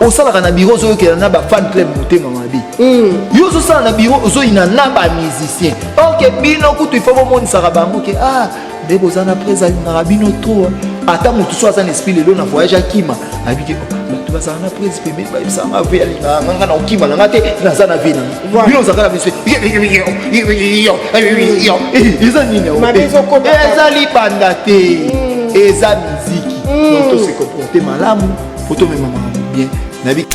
au sala na bureau zo ke na ba fan club monter mamabi yo zo sala na bureau zo ina na ba musicien OK bino kutu ifo monde sara bango ke ah de bozana presa na bino trop ata mutu so azana esprit lelo na voyage akima abike tu vas na presa pe ba ça ma vie alinga nganga na okima na ngate na zana vina bino zakala biso eza nini eza libanda te eza musique donc to se comporter malamu photo même maman bien nabi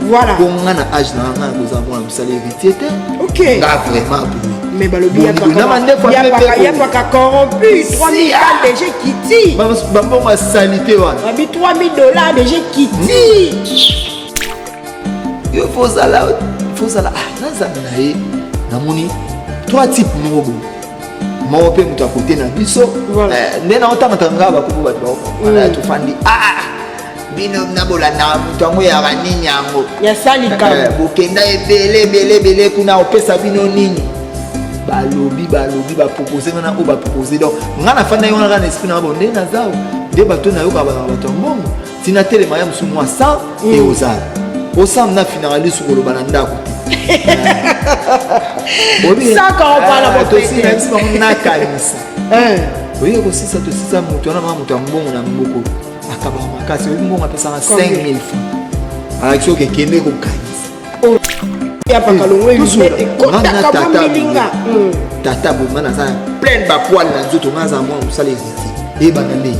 voilà pour on a âge na nga ko zavon na salaire héritier OK nga vraiment mais balobi ya pas corrompu 3000 balles déjà quitté bon ma sanité wa abi 3000 dollars déjà quitté il faut ça là ah na zamina na moni trois types moko mo pe mutu akote na biso nena otanga ba ko ba ba to fandi bino nabola na mutu ango ya nini yango ya salika bokenda ebele kuna opesa bino nini balobi ba proposer na ko ba proposer donc ngana fanda yona na esprit na bonde na zao de bato na yoka ba bato mbongo tina tele maya musumu wa 100 et ozala osam na finaliste ko loba na ndako ça quand on parle à votre aussi même si on a kanisa oui ko sisa to sisa mutu na mutu mbongo na mboko akaba makasi mbongo apesa 5000 francs action ke kende ko kanisa ya pakalongo yusete kota kama milinga tata bomana ça plein ba poil na nzoto ngaza mwa musala eziti ebana ne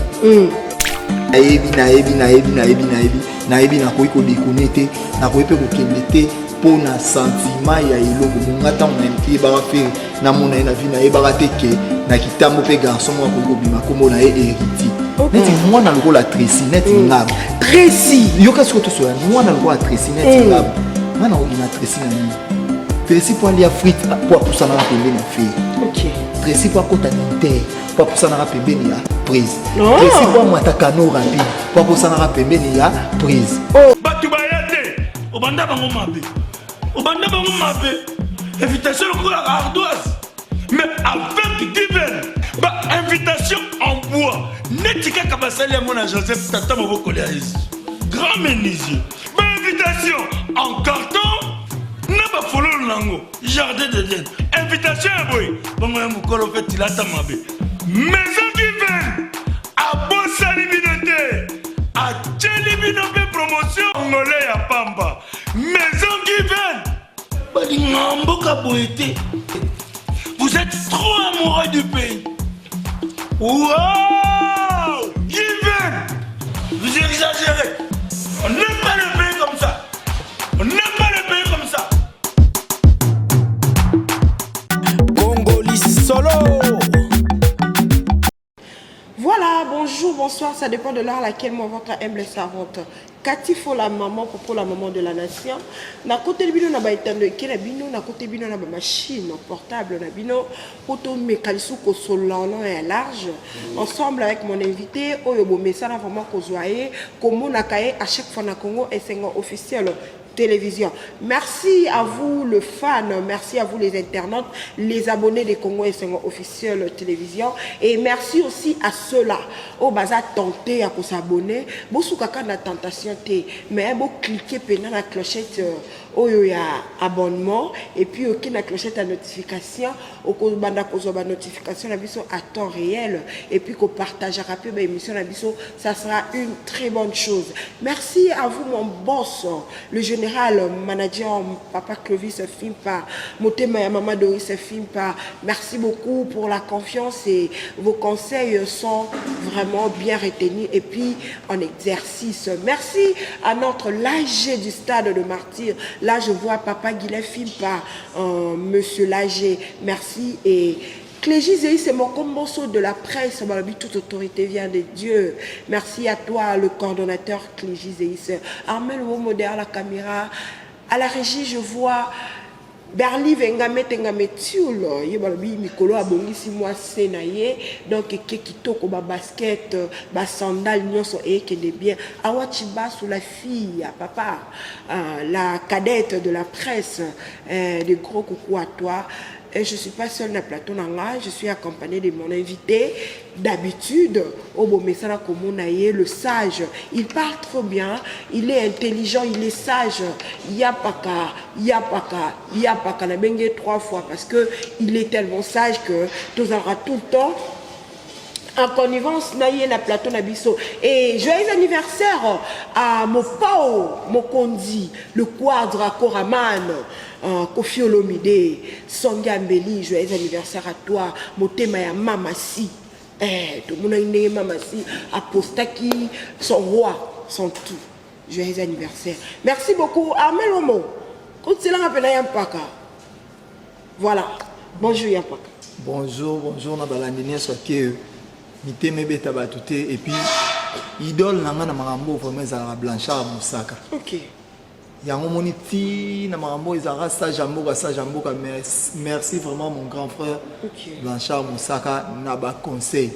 nayebi na koyi ko déconnecter na koyi pe ko kende te pour na sentiment ya eloko ngata on impi ba faire na mona na vie na eba rateke na kitambo pe garçon mwa ko bima komo na héritier neti mwana lokola Tracy neti ngaba Tracy yoka sikoto so mwana lokola Tracy neti ngaba mwana ina Tracy na nini Tracy pour aller à frite pour pousser na pembeni na fille OK Tracy pour kota inter pour pousser na pembeni ya prise Tracy pour mataka no rapide pour pousser na pembeni ya prise batu bayate obanda bango mabe invitation ko la ardoise mais avec divin ba invitation en bois netika kabasali ya mona Joseph tata maboko ya Yesu grand menuisier ba invitation en carton na ba fololo nango jardin d'Eden invitation ya boy bongo ya mukolo fait tilata mabe maison divine a bosali binote a tcheli binote promotion ngolé ya pamba maison divine bali ngamboka boité vous êtes trop amoureux du pays. Wow! Divin! Vous exagérez. On n'aime pas le pays comme ça. On n'aime pas le pays comme ça. Congoli solo. Voilà, bonjour, bonsoir, ça dépend de l'heure à laquelle moi votre humble servante Cathy faut la maman pour la maman de la nation. Na côté de bino na ba etando ekela bino na côté bino na ba machine portable na bino auto mécanique ko solano et large ensemble avec mon invité oyo bo messana vraiment ko zoyer comme na kaé à chaque fois na Congo et c'est officiel télévision. Merci à vous le fan, merci à vous les internautes, les abonnés des Congo et officiel télévision et merci aussi à ceux-là au bazar tenté à s'abonner. Beaucoup kaka na tentation té mais bon cliquer pendant la clochette oyo ya abonnement et puis OK la clochette à notification au ko banda ko zo ba notification na biso à temps réel et puis ko partage rapide ba émission na biso, ça sera une très bonne chose. Merci à vous mon boss, le général manager papa Clovis Fimpa, Motema ya maman Doris Fimpa. Merci beaucoup pour la confiance et vos conseils sont vraiment bien retenus et puis en exercice. Merci à notre l'AG du stade de Martyr. Là je vois papa Guilhem Fimpa, monsieur l'AG. Merci et Clégie Zéhi, c'est mon combosso de la presse. Toute autorité vient de Dieu. Merci à toi, le coordonnateur Clégie Zéhi. Armel Womo derrière la caméra. À la régie, je vois Berli Vengame Tengame Tioul. Yebalobi Mikolo abongisi moi senaye. Donc kitoko ba basket, ba sandal nyonso et que des bien. Awachiba sous la fille, papa, la cadette de la presse. De gros coucou à toi. Et je ne suis pas seule dans le plateau, je suis accompagnée de mon invité. D'habitude, le sage, il parle trop bien, il est intelligent, il est sage. Yapaka, la bengue 3 fois parce qu'il est tellement sage que tu auras tout le temps en connivence na plateau nabiso. Et joyeux anniversaire à Mopao Mokondi, le quadre Koraman, Kofi Olomide, Songa Mbeli, joyeux anniversaire à toi, Motema ya Mamasi. Tout le monde a une Mamasi, Apostaki, son roi, son tout. Joyeux anniversaire. Merci beaucoup. Armel Omo. Quand c'est là, on appelle Yampaka. Voilà. Bonjour Yampaka. Bonjour, na balandini soit que miteme beta batute et puis idole nanga na marambo vraiment za Blanchard Moussaka. OK. Yango moniti na marambo ezara sa jamboka merci vraiment mon grand frère. OK. Blanchard Moussaka na ba conseil.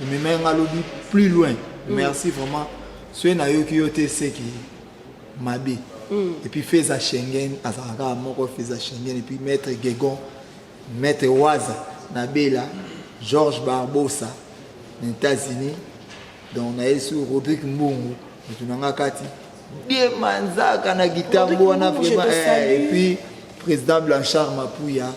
Mais même alobi plus loin. Merci vraiment. Ceux na yo ki yote c'est qui mabe. Et puis Feza Schengen azara moko Feza Schengen et puis maître Gegon, maître Waza Nabela, Georges Barbosa, aux États-Unis, donc on a eu sur Rodrigue Mbongo, Kati, bien manzaka na gitambo na vraiment et puis président Blanchard Mapouya,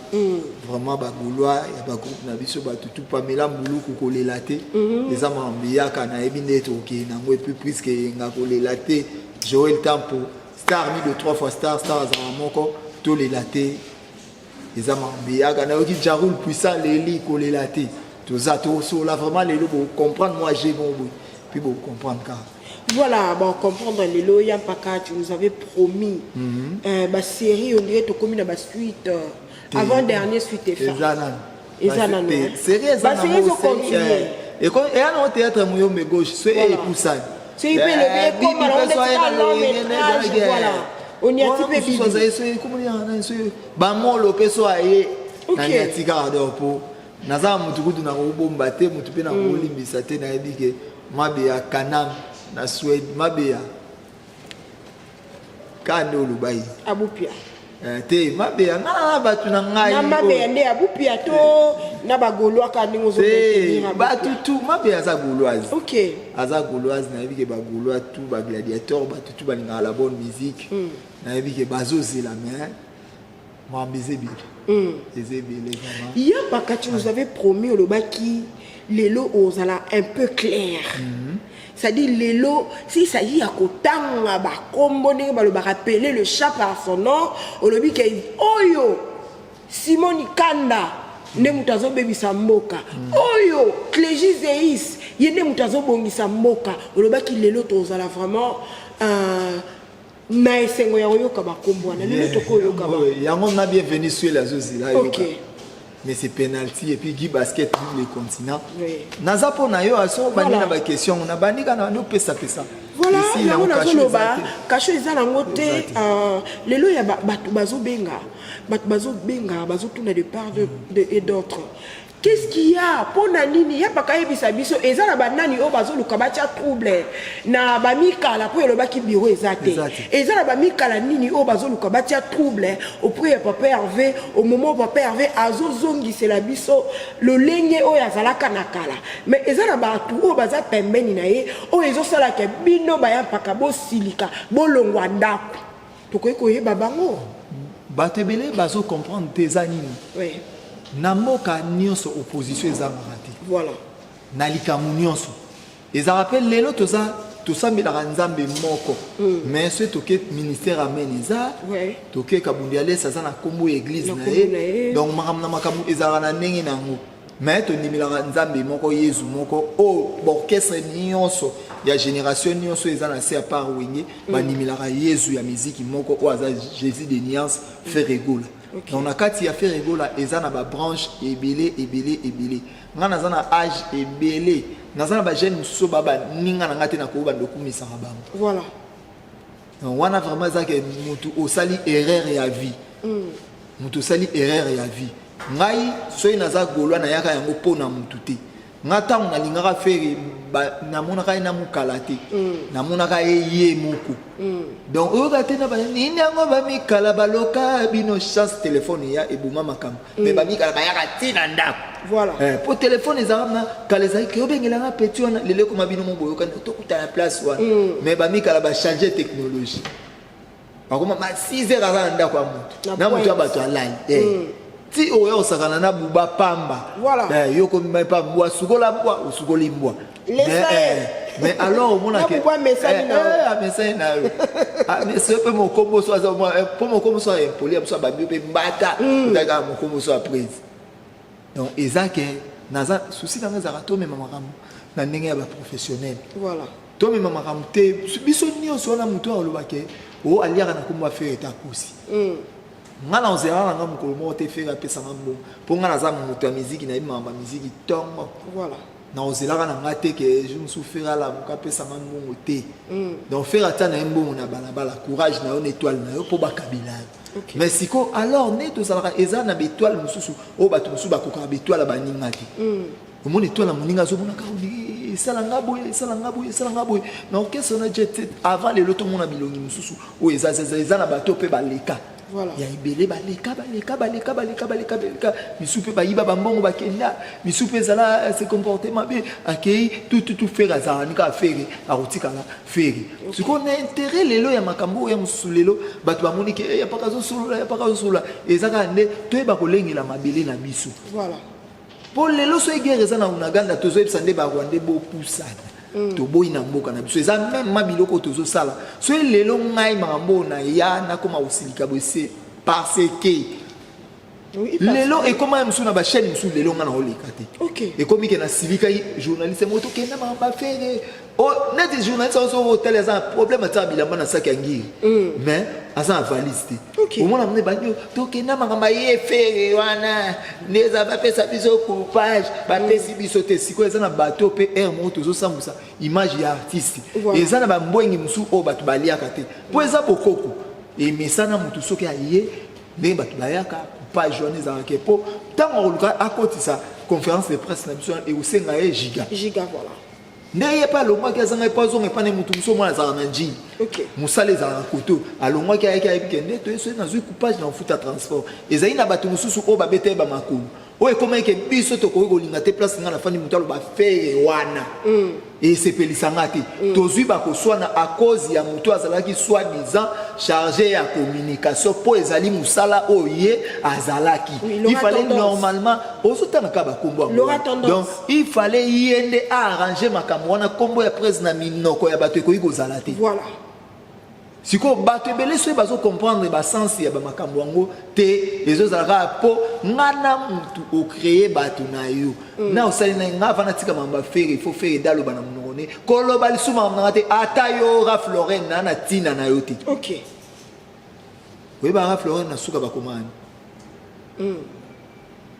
vraiment bagoulois, il y a ba groupe na biso ba tout Pamela Mbuluku kolelate, les amambia kana ebinde toke na ngwe plus puisque ngakolelate, Joël Tampo, star mi de 3 fois star azamoko to lelate. Les amambia kana oki jarul puissant leli kolelate. Tout ça tout sur là vraiment les lots comprendre moi j'ai bon puis bon comprendre car voilà bon comprendre les lots Yampaka tu nous avais promis ma série on dirait to comme une suite avant dernière suite est fait ezana série continuer et quand et à notre théâtre moyombe gauche c'est pour ça c'est il peut le bien comme on voilà on y a type bibi comment dire ba molo peso aye na yatika pour naza mutu kutu na robomba te mutu pe na kolimbisa te na yebike mabeya kanam na Suède mabeya kando lubai abupia te mabeya na batu na ngai na mabeya nde abupia to na bagolwa ka ndingo zo te batu tu mabeya za gauloise. OK aza gauloise na yebike ba gaulois tout ba gladiateur batu tu balinga la bonne musique na yebike bazozela mais moi mbezebile Yampaka, tu nous avais promis au Lobaki, les lots aux ala un peu clair. C'est-à-dire les lots, s'il s'agit à Kotanga, bah rappeler le chat par son nom, au lobby qui dit Oyo, Simoni Kanda, Nemutazo Baby Samboka, Oyo, Clégie Zeis, Yenemutazo Bongi Samboka, au lobaki les lots aux ala vraiment. Na esengo ya oyoka bakombo na lelo tokoyoka ba yango na bienvenue sur la zozila OK mais c'est penalty et puis Guy basket le continent naza po na yo aso bani na ba question na bandika na no pesa voilà yango na zoloba kasho ezala ngote lelo ya batu bazobenga bazotuna de part et d'autres. Qu'est-ce qu'il y a pour Nanini? Il y a pas qu'à ebisa biso. Ezala banani o bazo lukabacha trouble. Na bamika la pour le baki bureau ezate. Ezala bamika la nini o bazo lukabacha trouble. Au prix papa Hervé, au moment où papa Hervé azo zongi c'est la biso le lenye o yazala kanakala. Mais ezala batu o baza pembeni na ye o ezo sala ke bino baya paka bo silika bo longwa ndaku. Tokoye koye babango. Batebele bazo comprendre tes animi. Oui. Namoka nyonso opposition ezamati. Voilà. Nalikamu nyonso. Eza rappelle lelo toza mbela nzambe moko. Mais ce toke ministère amen eza. Ouais. Toke kabundiale saza na kombo église na ye. Donc makambu ezara na ndenge nango. Mais to ndimela nzambe moko Yesu moko o orchestre nyonso ya génération nyonso eza na se à part wenge ba ndimela Yesu ya musique moko o aza Jésus de Niance fait rigole. Okay. Donc, nakati ya faire rigola, eza na ba branche ebele. Nga naza na âge ebele. Naza na ba jeune mususu baba ninga na ngate na ko ba ndokumisa bango. Voilà. Donc, wana vraiment za ke mutu osali erreur ya vie. Mutu osali erreur ya vie. Ngai soyi naza golwa na yaka yango pona mutu te. Nga tango na lingaka faire namonaka ye na mokala te namonaka ye moko donc oyo kate na nini yango bamikala baloka bino chance téléphone ya ebuma makambo mais bamikala bayaka ntina ndako voilà po téléphone ezalaka na kala ezalaki obengelanga peti wana lelo ekoma bino moboyokani tokutana place wana mais bamikala bachange technologie bakoma ma 6 heures aza na ndako ya moto na moto ya bato alali ti oyo osakana na buba pamba yoko mpa mbwa sukola mbwa usukoli mbwa mais alors on a que message na mais c'est peu mon combo soit pour mon combo soit impoli soit babi pe mbata daga mon combo soit prise donc ezake naza souci dans les arato mais mamaram na ndenge ya ba professionnel voilà to mais mamaram te biso nyonso na muto olobake o aliaka na komba faire ta kosi ngana ozera nga mukolo mo te faire pesa ngambo po ngana za muto ya musique na imamba musique tongo voilà na ozelaka na nga te que je me souffrir la muka pesa ngambo te donc faire atana mbongo na balabala courage na yo étoile na yo po bakabila mais siko alors ne to salaka eza na étoile mususu o bato mususu bakoka étoile baninga te omoni étoile na moninga zo mona ka salanga boy na orchestre na jet avant les loto mona bilongi mususu o eza na bato pe baleka voilà ya ibele baleka misupe bayiba bambongo bakenda misupe zala se comporter mabe akei tout faire azara nika faire arotika la faire ce qu'on a intérêt lelo ya makambo ya musulelo bato bamoni ke ya paka zo sula ezaka nde to ba kolengela mabele na biso voilà pour lelo so guerre za na unaganda tozo ebsande ba rwande bo pusana to boyi na mboka na biso eza même mabiloko tozo sala so lelo ngai makambo na ya na koma usilika bose parce que lelo et comment musu na ba chaîne musu lelo ngana oleka te OK et comme que na silika journaliste moto kenda ma faire oh net journaliste au hôtel eza problème ta bilamba na sac ngiri mais asa valiste au moins amne banyo to kenda ma ye faire wana neza ba pesa biso coupage ba pesi biso te siko eza na bateau pe air moto zo sambusa image ya artiste eza na ba mbwengi musu o batu baliaka te po eza bokoko et mesana mutu soki aye ndenge batu bayaka pas journée à Kepo tant on a côté ça conférence de presse nationale et aussi ngaye giga voilà n'ayez pas le mois qui a pas on est pas ne mutu so moi za nanji OK musale za koto alors moi qui a kende to so na zu coupage na futa transport ezali na batu mususu o babete ba makulu oye comment que biso to ko linga te place ngana fani mutu ba faire wana et c'est pelisangati tozui ba ko swana à cause ya mutu azalaki soi-disant chargé à communication pour ezali musala oye azalaki il fallait normalement osota na kaba kombo donc il fallait yende arranger makambo wana kombo ya presse na minoko ya bato ko ikozala te voilà siko bato ebele so bazo comprendre ba sens ya ba makambo yango te ezozalaka po ngana mutu o créer bato na yo na osali na ngava na tika mamba faire il faut faire dalo bana munone koloba lisuma na te atayo Raf Lorraine na tina na yo te OK we ba Raf Lorraine na suka bakomani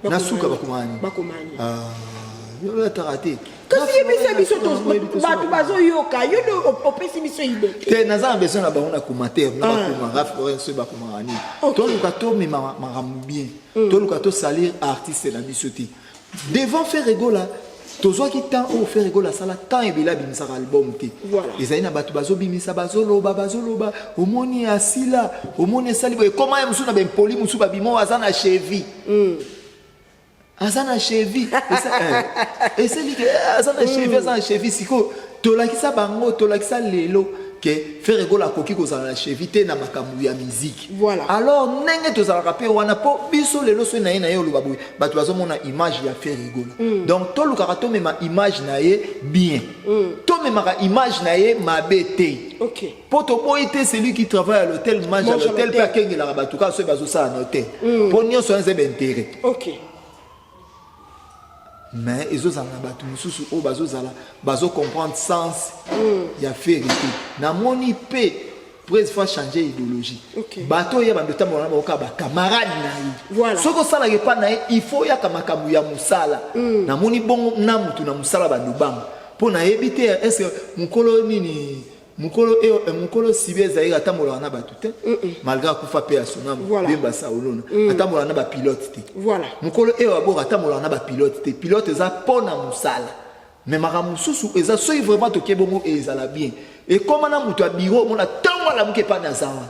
na suka bakomani yo la tarate kasi biso bato bazo yoka yo opesi biso idée te naza besoin na bango na commentaire na bakoma Raf Lorraine so bakoma ani to luka to me maram bien to luka to salir artiste na biso te devant faire rigola tozwa ki temps au faire rigola sala temps et bila bimisa album te ezali na bato bazo bimisa bazoloba omoni asila omoni sali boy comment musu na ben poli musu babimo azana chevi azana chevi et c'est dit que azana chevi siko tolakisa bango tolakisa lelo que faire rigola koki kozala chevi te na makambu ya musique voilà alors nenge tozala rapé wana po biso lelo so na ye oloba boy bato bazomona image ya faire rigola donc to lukaka to mema image na ye bien to mema image na ye mabe te OK po to boy te celui qui travaille à l'hôtel mange à l'hôtel pa kengela bato ka so bazo sa na hôtel po nyonso nze intérêt OK mais ils ont bato mususu o bazo comprendre sens ya faire tout na moni pe presque fois changer idéologie bato ya bando tamona ba ka ba camarade na yi voilà soko sala ke pa na il faut ya kamakamu ya musala na moni bongo na mutu na musala bandu bang po na ebite est-ce mukolo nini mukolo sibe zaira tamola na batu te malgré kufa pe asona bemba saolona tamola na ba pilote te voilà mukolo abora tamola na ba pilote te pilote za pona musala mais makambo susu eza soki vraiment toke bongo ezala bien et comme na mutu a bureau mona tango la muke pa na zawa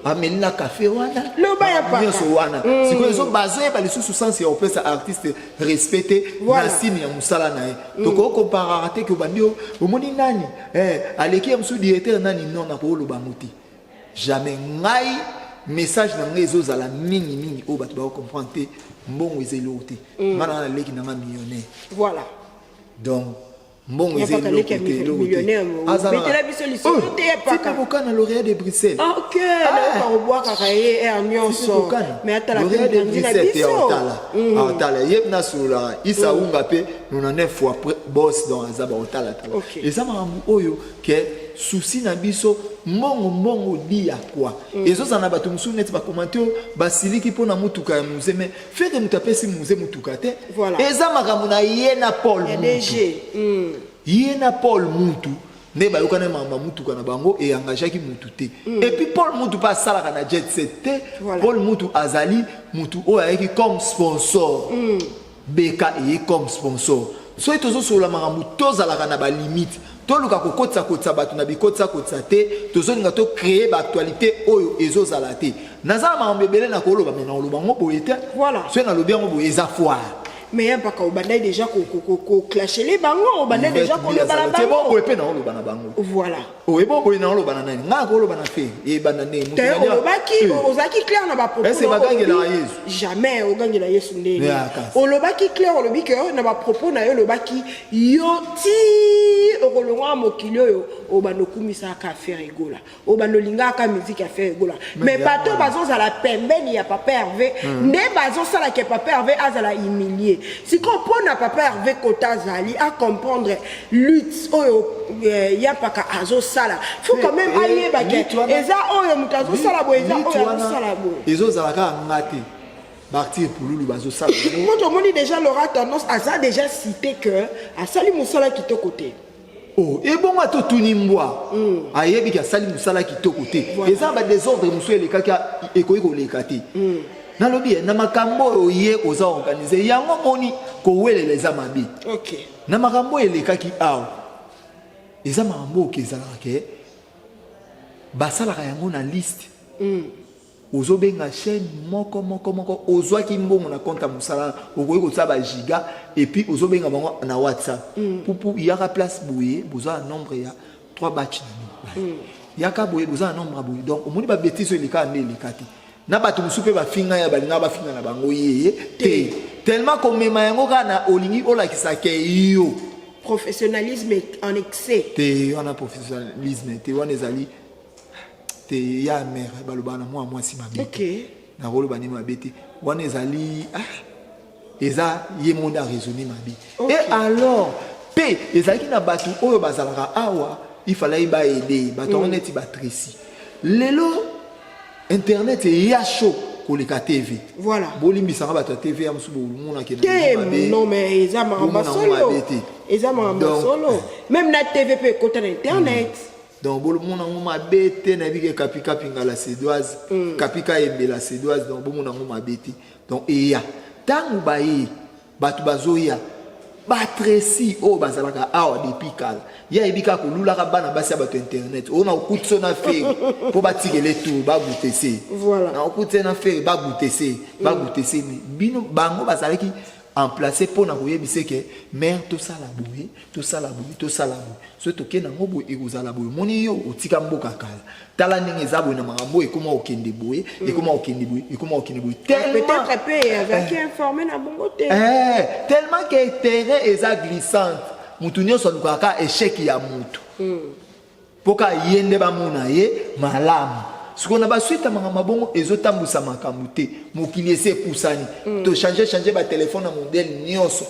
amelina café wana loba ya pa nyonso wana siko ezo bazoye ba lisusu sens ya opesa artiste respecté na signe ya musala na ye toko comparer te que bandio omoni nani aleki ya musu directeur nani non na ko loba muti jamais ngai message na ngai ezozala mingi o bato ba comprendre te mbongo ezelo te mana na leki na ma millionnaire voilà donc mbongo ezelo te millionnaire metela biso lisolo te paka bokana lauréat de Bruxelles OK na ko boire kakaye et nyonso mais atala lauréat de Bruxelles te otala yeb na sula isa unga pe nous en 9 fois boss dans azaba otala et ça marambu oyo que souci na biso mbongo dia quoi ezo zana bato musu net ba commenter ba siliki pona mutuka ya muze mais faire mutapesi muze mutuka te eza makambo na yena Paul yena Paul Mutu ne ba yokana mamba mutuka na bango et engagaki mutu te et puis Paul Mutu pas sala kana jet set te Paul Mutu azali mutu o ayeki comme sponsor beka et comme sponsor so etozo sur la makambo tozala kana ba limite toluka kokotsa bato na bikotsa te tozoninga to créer ba actualité oyo ezozala te naza makambo ebele na koloba mais na oloba ngo boye te voilà so na lobi ngo boye eza foire mais un paka obandai déjà ko clasher les bango obandai déjà ko loba la bango c'est bon boye pe na oloba na bango voilà o ebo boye na oloba na nani nga ko oloba na fe e banane mutu na olobaki ozaki clair na ba propos c'est bagangela Yesu jamais ogangela Yesu ndenge olobaki clair olobi que na ba propos na yo olobaki yo ti okolonga mokili oyo obando kumisa ka faire egola obando linga ka musique à faire egola mais bato bazozala la pembeni ya Papa Hervé ne bazosala ke Papa Hervé azala humilié si comprendre Papa Hervé Kotazali à comprendre lutte oyo ya paka azo sala faut quand même ayer baké eza oyo mutazo sala bo eza oyo sala bo ezo zala ka ngate partir pour lui bazo sala moi tout le monde déjà l'aura tendance à ça déjà cité que à sali musala qui to côté oh et bon to tunimbwa ayebi ka sali musala qui to côté eza ba désordre muso eleka ka ekoyi ko lekati na lobi na makambo oye oza organiser yango moni ko welela eza mabi OK na makambo eleka ki aw eza makambo kezala ke basala yango na liste ozobenga chaîne moko ozwaki mbongo na compte musala okoyi ko tsaba giga et puis ozobenga bango na WhatsApp pour yaka place bouye boza nombre ya 3 batch na yaka bouye boza nombre bouye donc omoni ba bêtise eleka ndekati na bato musupe ba finga ya balinga ba finga na bango yeye te tellement comme mema yango kana olingi olakisa ke yo professionnalisme en excès te on a professionnalisme te on ezali te ya mère balobana moi si mabe OK na rolo bani mabete on ezali eza ye monde a raisonner mabe et alors pe ezali na bato oyo bazalaka awa il fallait ba aider bato on eti ba tresi lelo internet et ya chaud pour les TV voilà bolimbi sanga bato TV ya musubo mona ke non mais eza maramba solo eza maramba solo même na TV peut côté internet donc bolo mona ngoma bete na bike kapika pingala sédoise kapika embela sédoise donc bo mona ngoma bete donc eya tangu bayi bato bazoya batresi o bazalaka awa depuis kala ya ebika ko lulaka bana basi bato internet on a okutso na fe po batikele tout ba goutese voilà na okutse na fe ba goutese bino bango bazalaki en place pour na koyebise ke mère to sala boui so to ke na ngobo ekozala boui moni yo otika mboka kala tala ndenge ezabo na makambo ekoma okende boui peut-être pe avec informé na bongo te tellement que terrain eza glissante mutu nyonso alukaka échec ya mutu poka yende ba mona ye malamu sukona ba suite mangama bongo ezotambusa makambo te mokili ese pusani to changer ba téléphone na modèle nyonso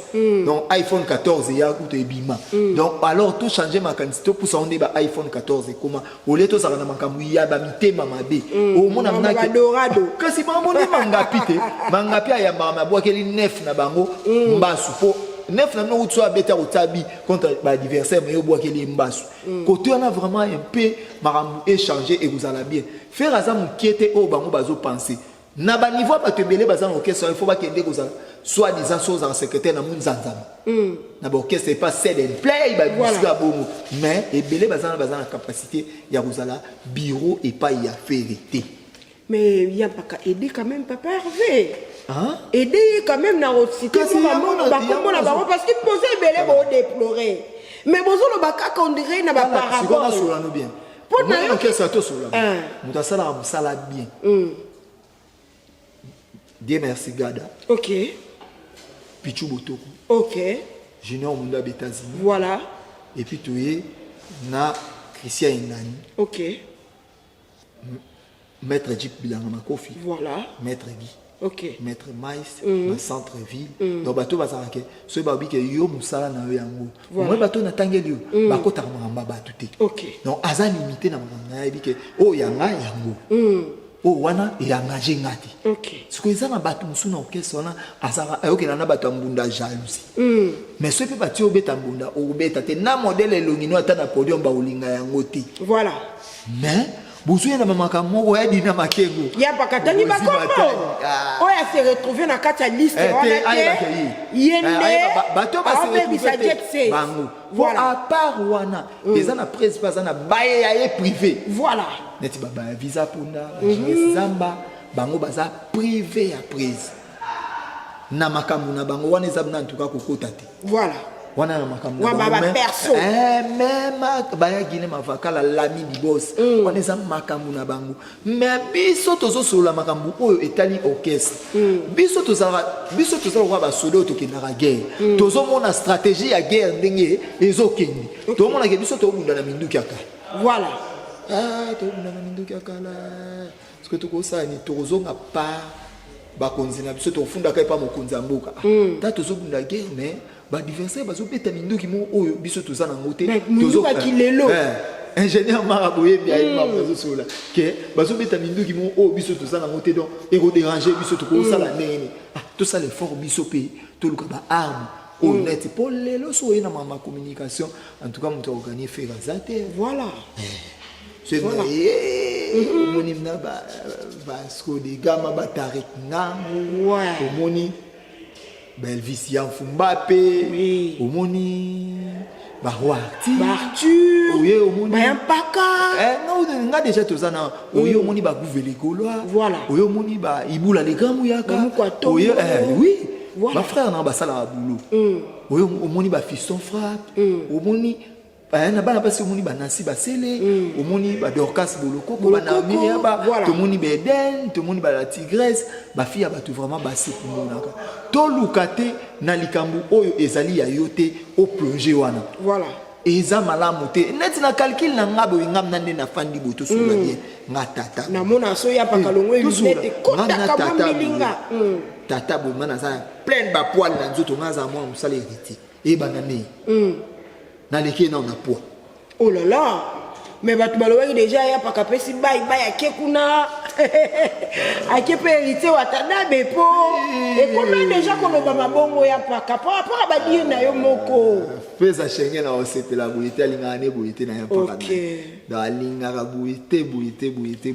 donc iPhone 14 ya kuto ebima donc alors to changer makanisi pour ça on est ba iPhone 14 comment au lieu to ça na makambo ya ba mitema mabe au mona mnaki dorado kasi mambo ni mangapi ya mama bwakeli 9 na bango mbasu po neuf na no utso abeta otabi contre ba adversaire mais oboa keli mbasu côté on a vraiment un peu marambu échanger et vous allez bien faire ça mukiete o bango bazo penser na ba niveau ba te belé bazan orchestre il faut pas qu'il dise soit disant chose en secrétaire na munzanzama na ba orchestre pas set and play ba musique bongo mais et belé bazan la capacité ya kozala bureau et pas y a vérité mais il y a pas qu'à aider quand même papa Hervé hein aider quand même na reciter parce qu'il posait belé pour déplorer mais bozo le baka on dirait na ba parabole c'est bien pour na orchestre to sur la mutasala musala bien Dieu merci Gada. Ok. Pichu Botoku. Ok. Junior Munda Betazini. Voilà. Et puis tu es na Christian Inani. Ok. Maître Jeep Bilanga Makofi. Voilà. Maître Guy. Ok. Maître Maïs, na centre-ville. Donc bateau bazarake. Ce babi que yo musala na yango. Moi bateau na tangeli yo. Bakota mamba batuté. Ok. Donc aza limité na manga ebi que oh yanga yango. Oh wana engagé ngati. OK. Ce que ça na batu musu na orchestre na azara ayoke na batu mbunda jalousie. Mais ce peut bati obeta mbunda obeta te na modèle elongino ata na podium ba olinga yango te. Voilà. Mais bozu na mamaka moko ya dina makengo. Ya bakatani bakombo. Oya se retrouver na kata liste wana te. Yende bato ba se retrouver bango. Voilà. À part wana, les ana presse pas ana baye ya privé. Voilà. Neti baba visa punda, zamba, bango baza privé à prise. Na makambu na bango wana ezabna ntuka kokota te. Voilà. Wana na makambu na bango perso. Même baya Guinée mavakala l'ami du boss. Wana ezam makambu na bango. Mais biso tozo sola makambu oyo etali orchestre. Biso toza kwa ba solo to kenara guerre. Tozo mona stratégie ya guerre ndenge ezokende. To mona ke biso to bunda na minduki aka. Voilà. Ah, to bunda na minduki aka la. Parce que toko sa ni tozo nga pa ba konzina biso to funda kai pa mokonzi mboka. Ta tozo bunda guerre mais ba diversaire bazo peta minduki mo oyo biso toza na ngote. Tozo ka kilelo. Ingénieur Maraboye bien il m'a posé sur là que bazo beta minduki mo oyo biso toza na ngote donc et ko déranger biso to ko sala nene. Ah, tout ça les fort biso pe to luka ba arme. Honnête pour les loso et na ma communication en tout cas mon organiser faire zate voilà c'est voilà moni na ba sko de gama ba tarik na ouais moni Belvis Mbappé moni ba Arthur oui moni ba Mpaka non nga déjà tozana oui moni ba Gouvele Gaulois voilà oui moni ba Ibula les gamu yaka oui oui ma frère na basala boulot oyo omoni ba fiston frappe omoni na bana pasi omoni ba Nancy Basele omoni ba Dorcas Boloko ba na minia ba to moni Beden to moni ba la Tigresse ba fille ba tout vraiment ba se kumonaka to lukate na likambu oyo ezali ya yote au plonger wana voilà eza malamu te net na calcul na ngabo ngam nande na fandi boto sula bien ngatata na mona so ya pakalongo ilete kota kama milinga tata bo mana za plein ba poil na nzoto ngaza moi musala héritier et banane na leki na poids oh là là mais batu balowe déjà ya pakapesi bye bye akekuna akepe héritier watana bepo et comment déjà kono ba mabongo ya pakapo apa ba dire na yo moko pesa shenge na osete la boité alinga ne boité na ya pakana da alinga ka boité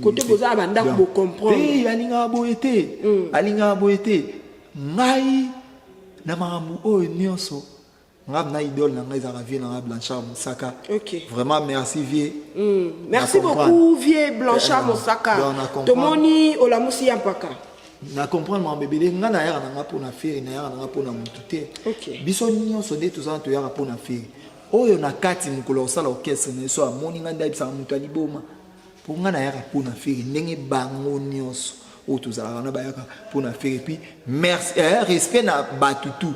côté boza banda ko comprendre eh alinga boité ngai na mamu o nyonso ngam na idole na ngai za vie na Blanchard Moussaka vraiment merci vieux merci beaucoup vieux Blanchard Moussaka tomoni olamusi ya mpaka na comprendre mon bébé nga na yaka na pour na faire na yaka na pour na mututé biso nyonso de tous to yaka pour na faire oyo na kati mukolo sala orchestre ne so amoni nga ndai bisa mutu aliboma pour nga na yaka pour na faire ndenge bango nyonso o tozala na bayaka pour na faire et puis merci respect na batutu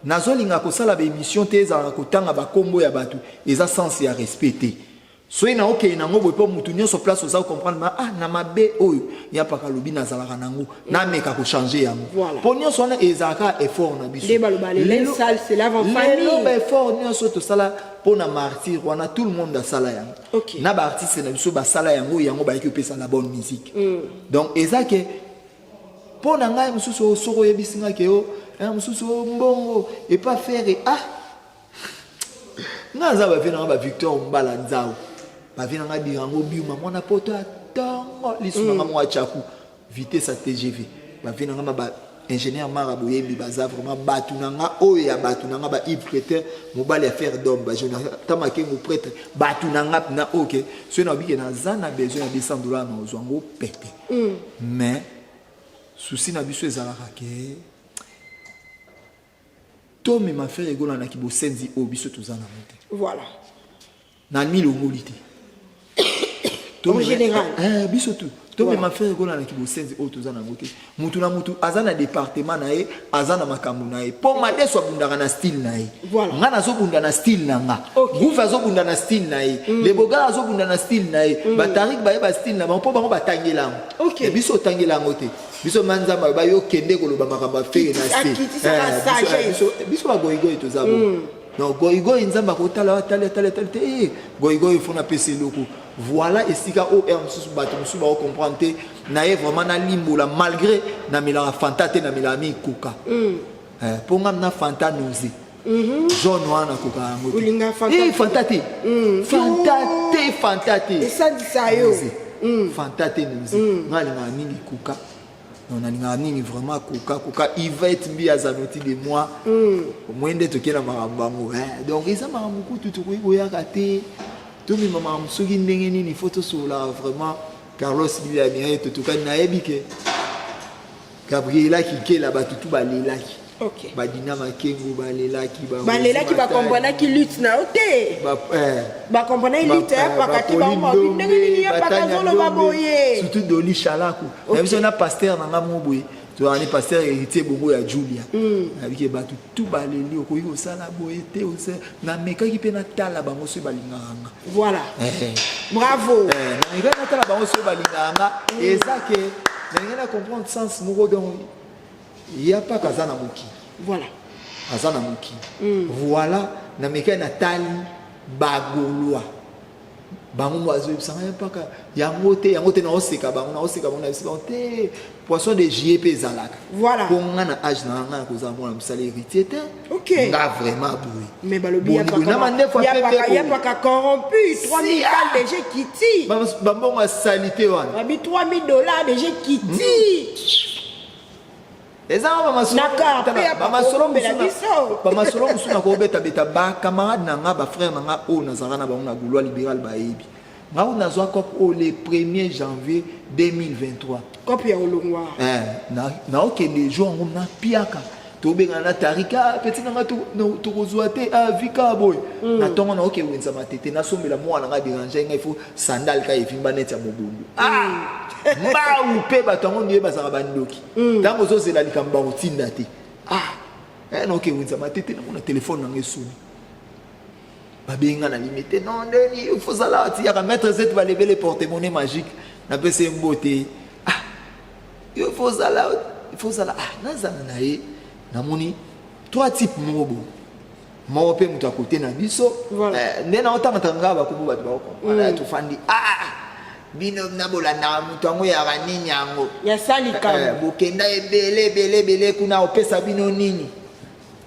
nazolinga kosala ba émission te za kotanga ba kombo ya batu eza sens ya respecter so ina okay na ngobo po mutu nyonso place oza comprendre ma na mabe oyo ya paka lobi na zalaka nango na meka ko changer yango po nyonso na ezaka effort na biso les salles c'est l'avant famille le effort nyonso to sala pona martyr wana tout le monde a sala yango na ba artiste na biso ba sala yango ba équiper la bonne musique donc ezake pona ngai mususu soko yebisinga ke yo mususu mbongo et pas faire naza ba vina ba Victor Mbala nzao ba vina nga dirango biuma mona poto atongo lisuna nga mwa chaku vitesse à TGV ba venanga ba ingénieur maraboyebi baza vraiment batunanga oya batunanga ba Yves Prêteur mobali à faire d'homme ba jeune tamake mo prêtre batunanga na OK ce na biki na zana besoin de $100 na ozwango pété mais souci na biso ezalaka ke to me ma faire egola na kibosenzi o biso tozana monte voilà na milo ngolité en général biso tout to me ma faire egola na kibosenzi o tozana monte mutu na mutu azana département na ye azana makambo na ye po ma deso bundaka na style na ye voilà ngana zo bunda na style na nga goufa zo bunda na style na ye le boga zo bunda na style na ye ba tarik ba ye ba style na ba po bango batangela OK biso tangela ngote biso manzamba ba yo kende koloba makambo fere na style biso ba goigo to zabo non goigo nzamba ko tala goigo il faut na pese loko voilà esika OR mususu bato mususu ba comprendre na ye vraiment na limbola malgré na milaka fanta te na milaka mi kuka pour nga na fanta nozi jaune wana kuka yango ulinga fanta fanta te esa disayo fanta te nozi ngali na nini kuka on a nini vraiment kuka Yvette mbi azanoti de moi mwende tokela marambango donc isa marambo kutu to koya kate to mi mama msugi ndenge nini photo sola vraiment Carlos Bilamire to toka na ebike Gabriela kikela batutu balelaki OK badina makengo balelaki ba comprendre ki lutte na ote ba comprendre lutte pakati ba mo ndenge nini ya pakazolo baboye surtout Doli Chalaku na biso na pasteur nanga moboye to ani pasteur héritier bongo ya Julia abike batu tout baleli okoyi osala boye te ose na mekaki pe na tala bango so balinganga voilà bravo na mekaki na tala bango so balinganga ezake na ngena comprendre sens moko donc il y a pas kazana moki voilà azana moki voilà na mekaki na tali bagolwa bango mwazo bisanga paka yango te na oseka bango na te poisson de JP zalaka voilà pour ngana âge na ngana koza mwana musala héritier te OK nga vraiment boui mais balobi ya pas corrompu 3000 balles déjà kiti bambongo salité wana babi $3000 déjà kiti ezanga bamasolo musu na kobeta ba camarade na nga ba frère na nga o nazanga na bango na goulois libéral bayebi nga o nazwa cop o le 1er janvier 2023 cop ya olongwa na okende jour ngo na piaka tobenga na tarika petit na nga to kozwa te vika boy na tongo na oke wenza matete na sombela mwana nga déranger nga il faut sandal ka evimba net ya mobundu mbau pe batango ndiye bazaka bandoki tango zozela likamba otinda te na oke wenza matete na mona téléphone na ngesuni babenga na limite non ndeni il faut sala ti ya mettre cette va lever le porte-monnaie magique na pese mbote il faut sala nazana na ye namoni trois types moko pe mutu akote na biso nde na otangata nga bakubu bato bakoko tofandi bino nabolanda mutu yango yaka nini yango ya salika bokenda ebele kuna opesa bino nini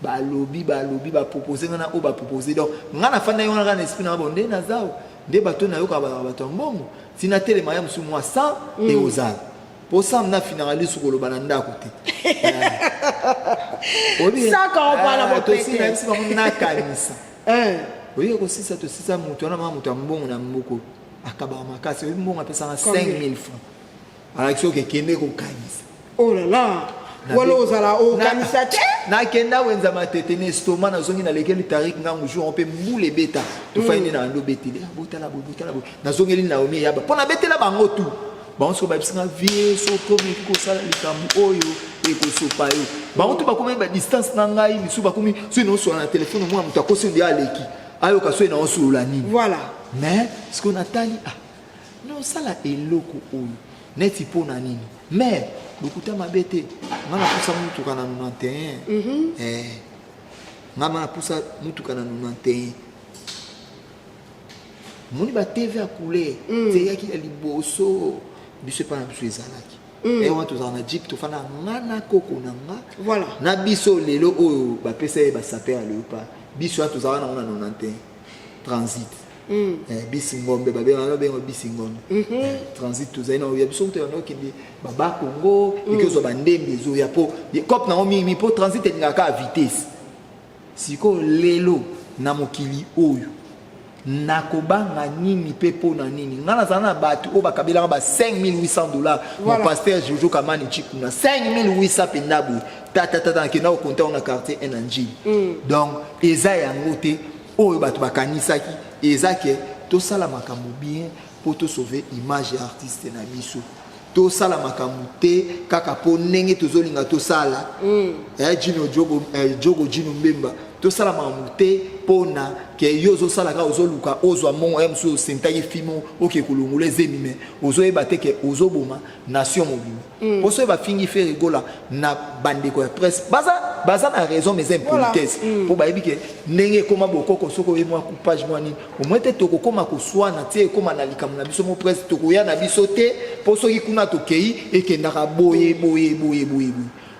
balobi bapropose nga na oyo bapropose donc nga nafanda yo nga na esprit na bonde nazao nde bato nayoka bato mbongo tina telema ya musu mwa 100 et ozala pour ça on a finalisé sur le bananda à côté ça quand on parle à votre aussi même si on a kanisa oui aussi ça aussi ça mutu na mama mutu mbongo na mboko akaba makasi mbongo apesa 5000 francs alors que c'est kende ko kanisa oh là là wala ozala o kanisa te na kenda wenza matete ne stoma na zongi na lekeli tarik ngangu jour on peut moule beta to faine na ndo betele botala na zongi li na omi yaba pona betela bango tout bango so babisanga vie so komi ko sala likambu oyo e ko sopa yo bango to bakomi ba distance na ngai misu bakomi so no so na téléphone moi mutu akosi ndi aleki ayo ka so na osu la nini voilà mais ce qu'on attend non sala eloko oyo neti pona nini mais lokuta mabete ngana pusa mutu kana 91 ngama pusa mutu kana 91 moni ba TV a coulé c'est yaki ya liboso biso pa na biso ezalaki et on to na jeep to fana ngana koko nanga voilà na biso lelo oyo ba pesa ba saper le pas biso to za na 91 transit bisingombe babengana bengo bisingombe transit tozali na oya biso to no kindi baba Congo ekezo bandembe zo ya po cop na mi po transit ngaka à vitesse siko lelo na mokili oyo nakobanga nini pe po na nini ngana zana batu o bakabela ba $5,800 mon pasteur Jojo Kamani Chikuna 5,800 penabu tata kena au compter on a quartier NNJ donc eza yango te oyo batu bakanisaki eza ke to sala makambo bien pour te sauver image artiste na biso to sala makambo te kaka po ndenge tozolinga to sala Jino Jogo Jino Mbemba to sala makambo te pona ke yozo sala ka ozoluka ozwa mon emso sentayi fimo oke kulungula ezemime ozo ebate ke ozo boma nation mobile oso eba fingi faire rigola na bandeko ya presse baza na raison mais impolitesse po ba ebi ke ndenge koma bokoko soko ye mwa coupage mwani au moins te toko koma ko swana te koma na likamu na biso mo presse toko ya na biso te po so yikuna tokei ekendaka boye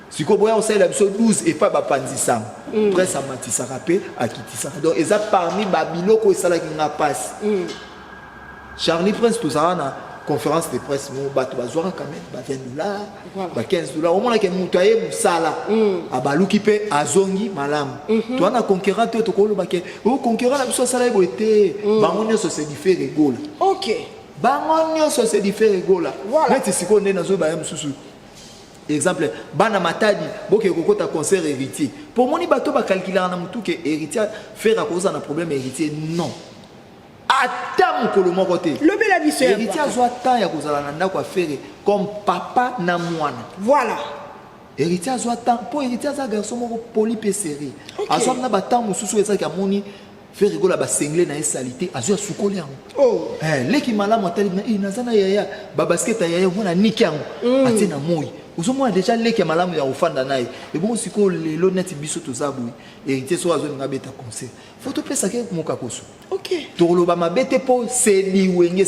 siko boya osala biso 12 et pas bapanzisam presse amatisaka pe akitisaka donc eza parmi babiloko esalaki nga passe Charlie Prince tozala na conférence de presse mo bato bazwaka quand même ba $20 ba $15 au moins que mutu aye musala abaluki pe azongi malamu to ana conquérant to koloba ke o conquérant na biso sala ebote bango nyonso se diffère rigola bango nyonso se diffère rigola neti siko nde nazo ba mususu exemple bana matadi boke kokota concert héritier pour moni bato ba calculer na mutu ke héritier faire à cause d'un problème héritier non ata mukolo moko te lobe la biso héritier azwa temps ya kozala na ndako affaire comme papa na mwana voilà héritier azwa temps pour héritier aza garçon moko poli pe serré azwa na batam mususu ezaki amoni faire rigola ba sengle na esalité azwa sukoli yango leki malamu atali na inazana yaya ba basket yaya mona niki yango ati na moi uzomona déjà leki malamu ya ofanda naye et bon siko lelo net biso tozabu héritier so azo nga beta concert faut to pesa ke moka koso toloba mabete po c'est wenge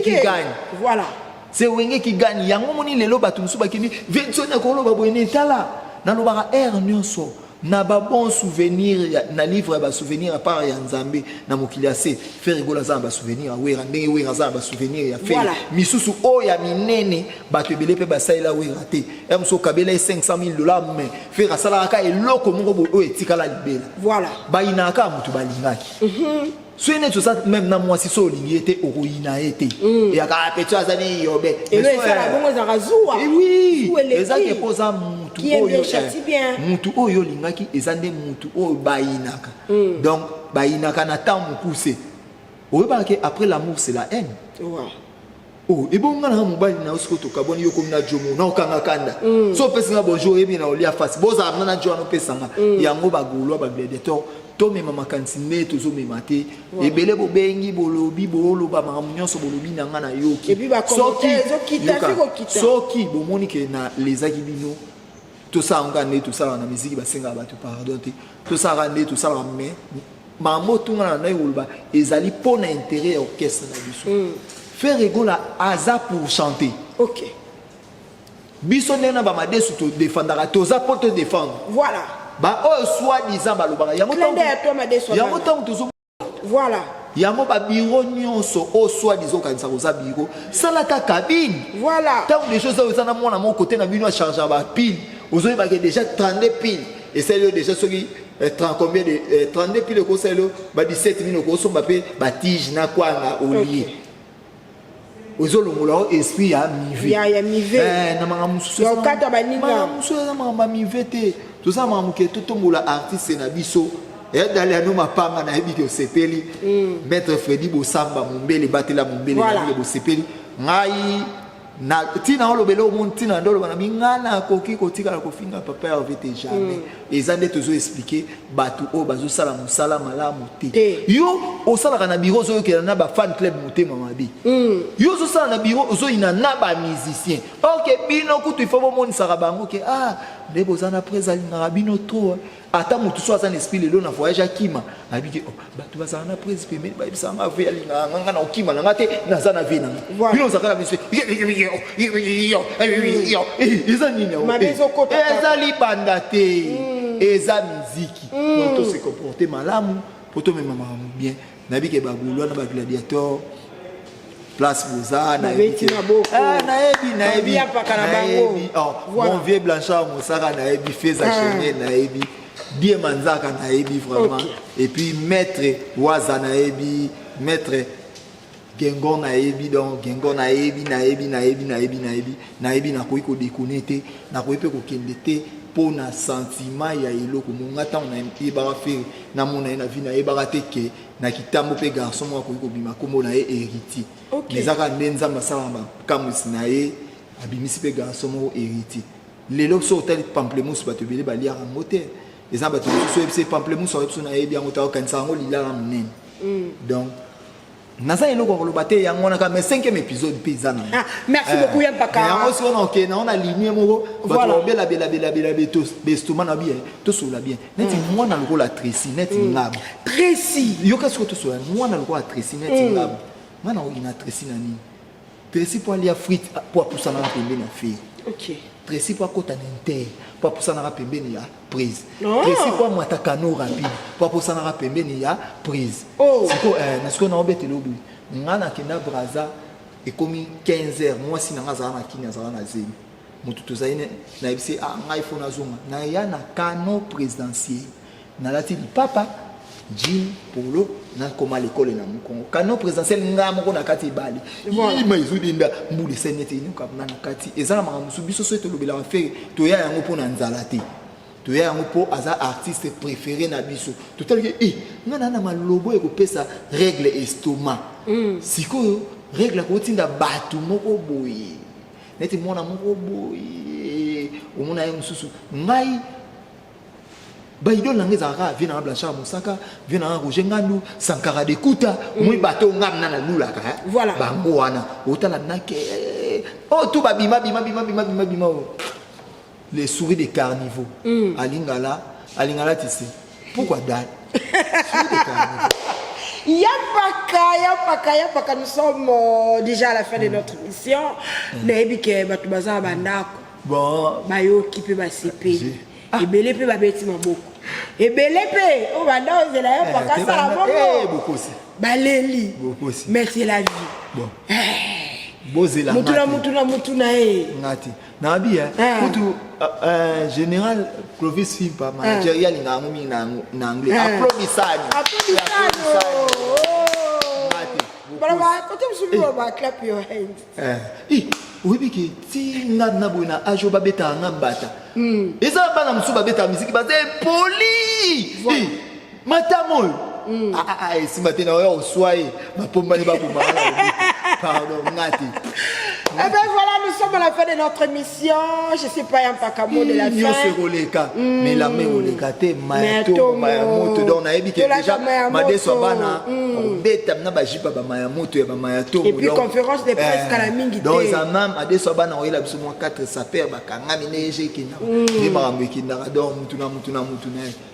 qui gagne voilà c'est wenge qui gagne yango moni lelo batu musu bakini vetsona ko loba boyene tala na loba nyonso na ba bon souvenir na livre ba souvenir à part ya Nzambe na mokili ase faire rigola za ba souvenir wera ndenge wera za ba souvenir ya faire misusu o ya minene ba tebele pe ba saila wera te emso kabela $500,000 mais faire sala ka eloko mongo bo etikala libela voilà ba inaka mutu balingaki Soyez tout ça même na moi si so lingete oroina été et aka pecho azani yobe et le fera bongo za razua oui ezaki poza mutu oyo mutu oyo lingaki ezande mutu oyo bainaka donc bainaka na temps mukuse oyeba ke après l'amour c'est la haine oh et bon ngana mobali na osiko to kaboni yo komina jomo na okanga kanda so pesinga bonjour ebi na olia face boza na jono pesanga yango bagolo ba gladiateur to mema makantsine tozo memate ebele bobengi bolobi boloba mamunyoso bolobi nanga na yoki et puis ba commenter kita soki bomoni ke na lezaki bino to sa ngane to sa na musique basenga bato pardon te to sa rande to sa mais mambo tunga na yulba ezali pona intérêt orchestre na biso faire rigola aza pour chanter biso nena ba madesu to défendra to za pour te défendre voilà ba o soi-disant balobaka yango tant toujours voilà yango ba bureau nyonso o soi-disant kanisa koza bureau salata cabine voilà tant des choses ça na mona mon côté na bino a changer ba pile ozoyi ba déjà 32 piles et celle déjà soki 30 combien de 32 piles ko celle ba 17 ko so mbape ba tige na kwanga olier ozolongola esprit ya mive na manga mususu yo kata baninga mususu na manga mive te tout ça manga muke totombola artiste na biso et d'aller à nous mapanga na ebi ke sepeli maître Freddy Bosamba Mumbele batela Mumbele na bo sepeli ngai na tina olobelo mon tina ndolo bana mingana koki kotika ko finga papa ya vete jamais ezande tozo expliquer batu o bazo sala musala malamu te yo o sala kana biro zo ke na ba fan club motema mabi yo zo sala na biro zo ina na ba musicien OK bino kutu ifo mon sara bango ke ndebo zana preza na bino trop ata mutu so azana esprit lelo na voyage akima abiki batu bazana na preza pe ba bisanga ve alinga nganga na okima na ngate na zana ve na bino zakala biso eza nini eza libanda te eza muziki donc to se comporter malamu poto même maman bien nayebi ke bagulwa na ba gladiateur place boza nayebi nayebi mon vieux Blanchard Moussaka nayebi Feza Chénier nayebi bien Manzaka nayebi vraiment et puis maître Waza nayebi maître Gengon nayebi donc Gengon nayebi na koyi ko déconnecter na koyi pe ko kendete pour na sentiment ya eloko mongata on a un ba faire na mona na vie na e ba teke na kitambo pe garçon mo koyi ko bima kombo na e héritier les aka ndenza masala ba kamusi na e abimisi pe garçon mo héritier lelo so hotel pamplemousse ba te bele ba lia en moteur les amba to so pamplemousse so na e bien moteur kanisa ngo lila na mnen donc Nasa eloko kolobate yango na ka mais 5e épisode pizana. Merci beaucoup Yampaka. Yango so na OK na on a ligne moko bato bela betos bestoma na bien to so la bien. Neti moi na lokola Tracy neti ngabo. Tracy. Yo ka so to so moi na lokola Tracy neti ngabo. Mana o ina Tracy na nini? Tracy pour aller à frite pour pousser na pembeni na fille. OK. Tracy pour kota nter pour pousser na pembeni ya prise. Tracy pour mwata kano rapide pour pousser na pembeni ya prise. Siko na siko na obete lobi. Ngana kenda braza et comme 15h moi si nanga za na kinya za na zemi. Mutu tozaine na ibisi ngai fona zuma. Na ya na kano présidentiel. Na lati papa jean polo na koma l'école na mukongo kano présidentiel nga moko na kati bali ima izudinda mbuli senete inu kapna na kati ezala makamusu biso so to lobela affaire to ya yango pona nzalati to ya yango po aza artiste préféré na biso to tali nga na malobo e ko pesa règle estomac siko règle ko tinda batu moko boye neti mona moko boye omona ye mususu ngai Baidol nangeza ka vient na Blanchard Moussaka vient na Roger Ngandou Sankara de Kuta moi bato ngamna na lulaka voilà bango wana otala nake tout babima bima les souris des carnivaux alingala tu sais pourquoi dal souris des carnivaux Yapaka, nous sommes déjà à la fin de notre émission naebike bato baza bandako bon bayo qui peut ba CP ebele pe babeti maboko ebele pe o banda ozela yo pakasa la bongo bokosi baleli bokosi mais c'est la vie bon bozela mutuna ngati na bi kutu général Clovis Fimpa manager ya linga ngumi na anglais applaudissani Bravo, quand tu me clap your hands. Oui, qui si na boina ajo babeta ngambata. Eza bana musu babeta musique baze poli. Matamol. Si matin on soye, ma pomba ne va pas pardon, ngati. Eh bien voilà, nous sommes à la fin de notre émission. Je ne sais pas, il y a un pacamo de la fin. Mais la main au légaté, Mayamoto, donc on a dit que déjà, Madeso Bana, on bête, on a baji papa Mayamoto et Mayato. Et puis conférence de presse Kalamingité. Donc ça même, Madeso Bana, on a absolument 4 sapeurs, Bakanga, Mineje, Kina, Rimarambe, Kina, Rador, Mutuna.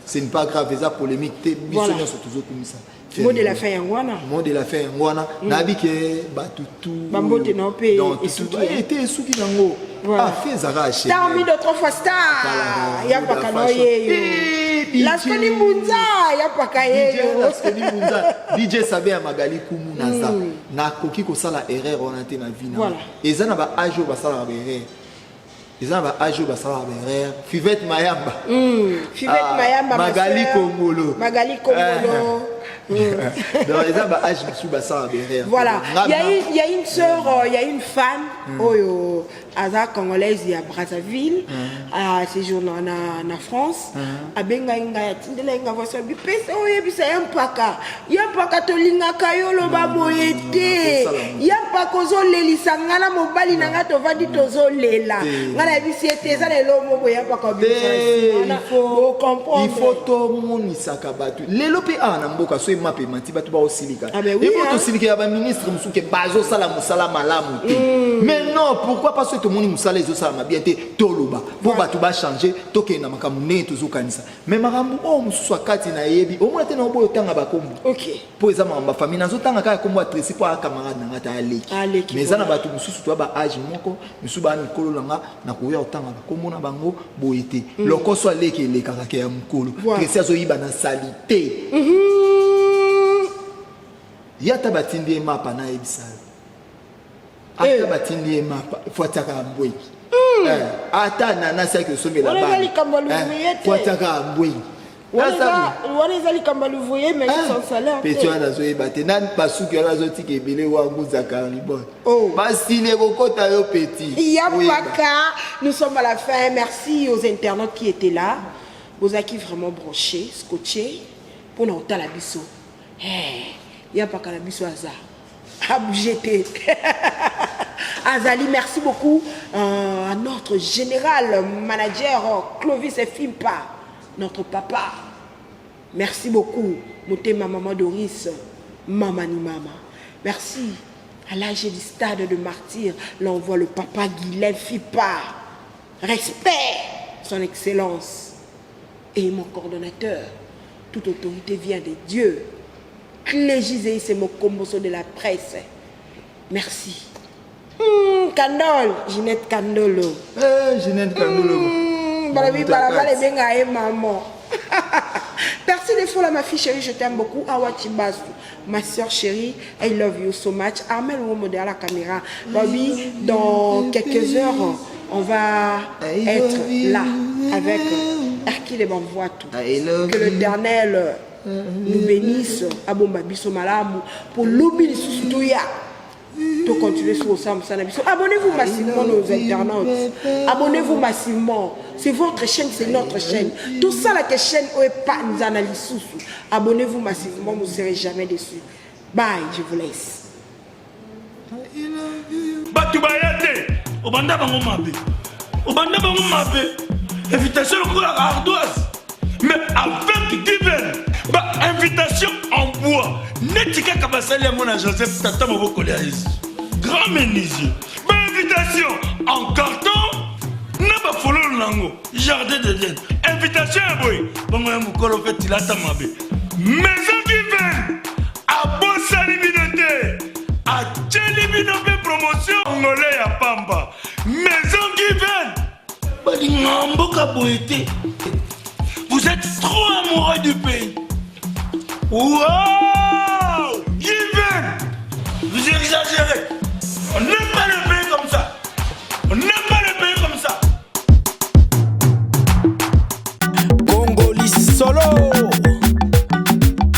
Ce n'est pas grave, les polémiques, bisogna sont toujours comme ça. Mot de la fin yangwana. Mot de la fin yangwana. Nabi ke batutu. Bambote na pe. Donc tout était souki nango. Ah fais zarache. Tarmi d'autres fois star. Ya pakano ye. Laskoni Munza ya pakaye. Laskoni Munza. DJ Sabé Magali Kumu naza. Na koki ko sala erreur on te na vie na. Ezana ba ajo ba sala erreur. Ils ont ajo basala berère Fivette Mayamba Magali Kongolo donc ils ont age sous basala berère voilà il y a une sœur il y a une femme oyo aza congolaise ya Brazzaville a séjourné en France a benga inga tindela inga voici bipesa oyo bisa yampaka tolingaka yo loba boyete yampaka ozolelisa ngana mobali nanga tovandi tozolela ngana bisiete za lelo mobo yampaka il faut to monisaka batu lelo pe ana mboka so mape mati batu ba osilika et pour to silika ya ba ministre musuke bazo sala musala malamu te mais non pourquoi parce que tout le monde musala ezo sala bien te toloba pour batu ba changer toke na makamu ne tozokanisa mais makambu o mususu akati na yebi o mona te na oboyo tanga bakombo OK pour ezama ba famille nazo tanga ka kombo atresi pour camarade na ngata aleki mais zana batu mususu to ba age moko mususu ba mikolo langa na koya otanga kombo na bango boyete lokoso aleki lekaka ke ya mukolo tresi azo yiba na salité yata batindi mapa na ebisala ata batindi mapa fuataka ambwe ata nana saki osomela ba fuataka ambwe wana eza likambo luvoye mais sans salaire peti wana azoyeba te nani basuki wana azotika ebele wangu za carnibone basile kokota yo peti yapaka. Nous sommes à la fin. Merci aux internautes qui étaient là, aux acquis vraiment branchés, scotchés pour nous la biso. Yapaka la biso aza abjete. Azali, merci beaucoup à notre général manager Clovis Fimpa, notre papa. Merci beaucoup, Motema Maman Doris, Maman ni Mama. Merci à l'âge du stade de martyr. Là, on voit le papa Guylaine Fimpa. Respect, son excellence. Et mon coordonnateur, toute autorité vient de Dieu. Clégizé, c'est mon comboso de la presse. Merci. Candole, Ginette Candolo. Ginette Candolo. Maman. Merci des fois, ma fille chérie, je t'aime beaucoup. Awachi Basu, ma soeur chérie, I love you so much. Armel Womo à la caméra. Babi, dans quelques heures, on va être là avec Hercule et Banvoitou. Que l'Éternel nous bénisse. Abombabi Somalamu pour l'oubli sous Touya. Pour continuer sur Sam Sanabiso. Abonnez-vous massivement nos internautes. Abonnez-vous massivement. C'est votre chaîne, c'est notre chaîne. Tout ça, la chaîne, pas nous analyse. Abonnez-vous massivement, vous ne serez jamais déçus. Bye, je vous laisse. Invitation à ardoise. Mais avec divers. Invitation en bois. Netika Kabasali à mon Joseph Tata Moboko grand menuisier. Invitation en carton. N'a pas follow lango. Jardin de Dieu. Invitation à boy. Bon, Mokolo fait il a tamabé. Maison divine. À Bossa Libinoté. À Tchelibinoté promotion. Angolais à Pamba. Maison divine. Vous êtes trop amoureux du pays. Wow! Given! Vous exagérez. On n'aime pas le pays comme ça. On n'aime pas le pays comme ça. Congolis solo.